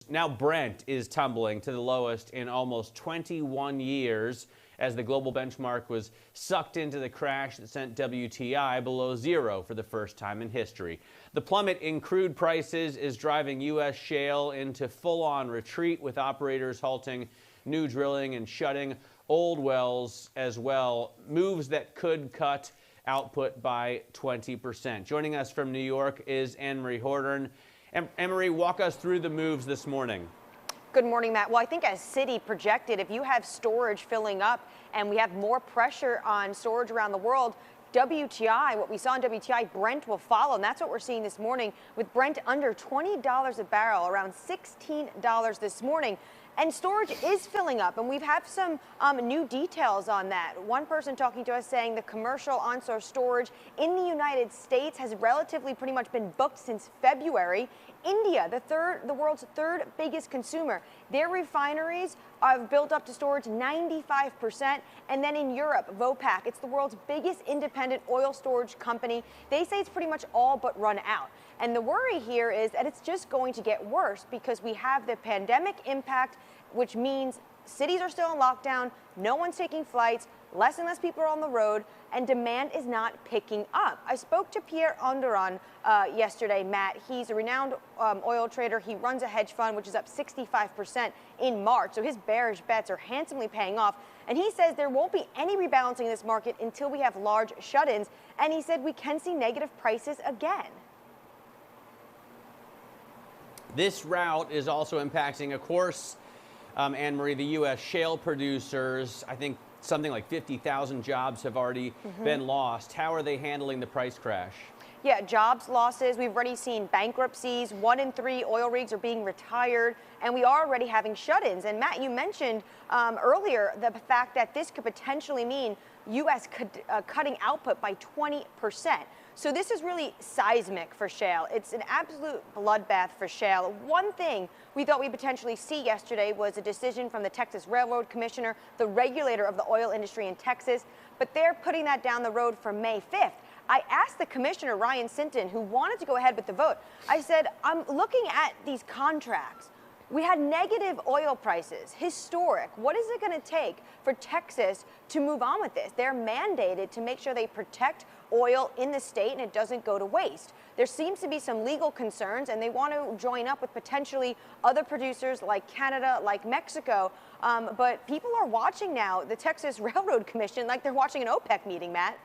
Now Brent is tumbling to the lowest in almost 21 years as the global benchmark was sucked into the crash that sent WTI below zero for the first time in history. The plummet in crude prices is driving U.S. shale into full-on retreat, with operators halting new drilling and shutting old wells as well, moves that could cut output by 20%. Joining us from New York is Anne-Marie Horton. Anne-Marie, walk us through the moves this morning. Good morning, Matt. Well, I think as Citi projected, if you have storage filling up and we have more pressure on storage around the world, WTI, what we saw in WTI, Brent will follow. And that's what we're seeing this morning, with Brent under $20 a barrel, around $16 this morning. And storage is filling up, and we've had some new details on that. One person talking to us saying the commercial onshore storage in the United States has relatively pretty much been booked since February. India, the world's third biggest consumer, their refineries have built up to storage 95%. And then in Europe, Vopak, it's the world's biggest independent oil storage company. They say it's pretty much all but run out. And the worry here is that it's just going to get worse because we have the pandemic impact, which means cities are still in lockdown, no one's taking flights, less and less people are on the road, and demand is not picking up. I spoke to Pierre Onderon yesterday, Matt. He's a renowned oil trader. He runs a hedge fund, which is up 65% in March. So his bearish bets are handsomely paying off. And he says there won't be any rebalancing in this market until we have large shut-ins. And he said we can see negative prices again. This rout is also impacting, of course, Anne-Marie, the U.S. shale producers. I think something like 50,000 jobs have already been lost. How are they handling the price crash? Yeah, jobs losses. We've already seen bankruptcies. 1 in 3 oil rigs are being retired, and we are already having shut-ins. And Matt, you mentioned earlier the fact that this could potentially mean U.S. cutting output by 20%. So this is really seismic for shale. It's an absolute bloodbath for shale. One thing we thought we'd potentially see yesterday was a decision from the Texas Railroad Commissioner, the regulator of the oil industry in Texas, but they're putting that down the road for May 5th. I asked the commissioner, Ryan Sinton, who wanted to go ahead with the vote. I said, I'm looking at these contracts. We had negative oil prices, historic. What is it going to take for Texas to move on with this? They're mandated to make sure they protect oil in the state and it doesn't go to waste. There seems to be some legal concerns, and they want to join up with potentially other producers like Canada, like Mexico. But people are watching now the Texas Railroad Commission like they're watching an OPEC meeting, Matt.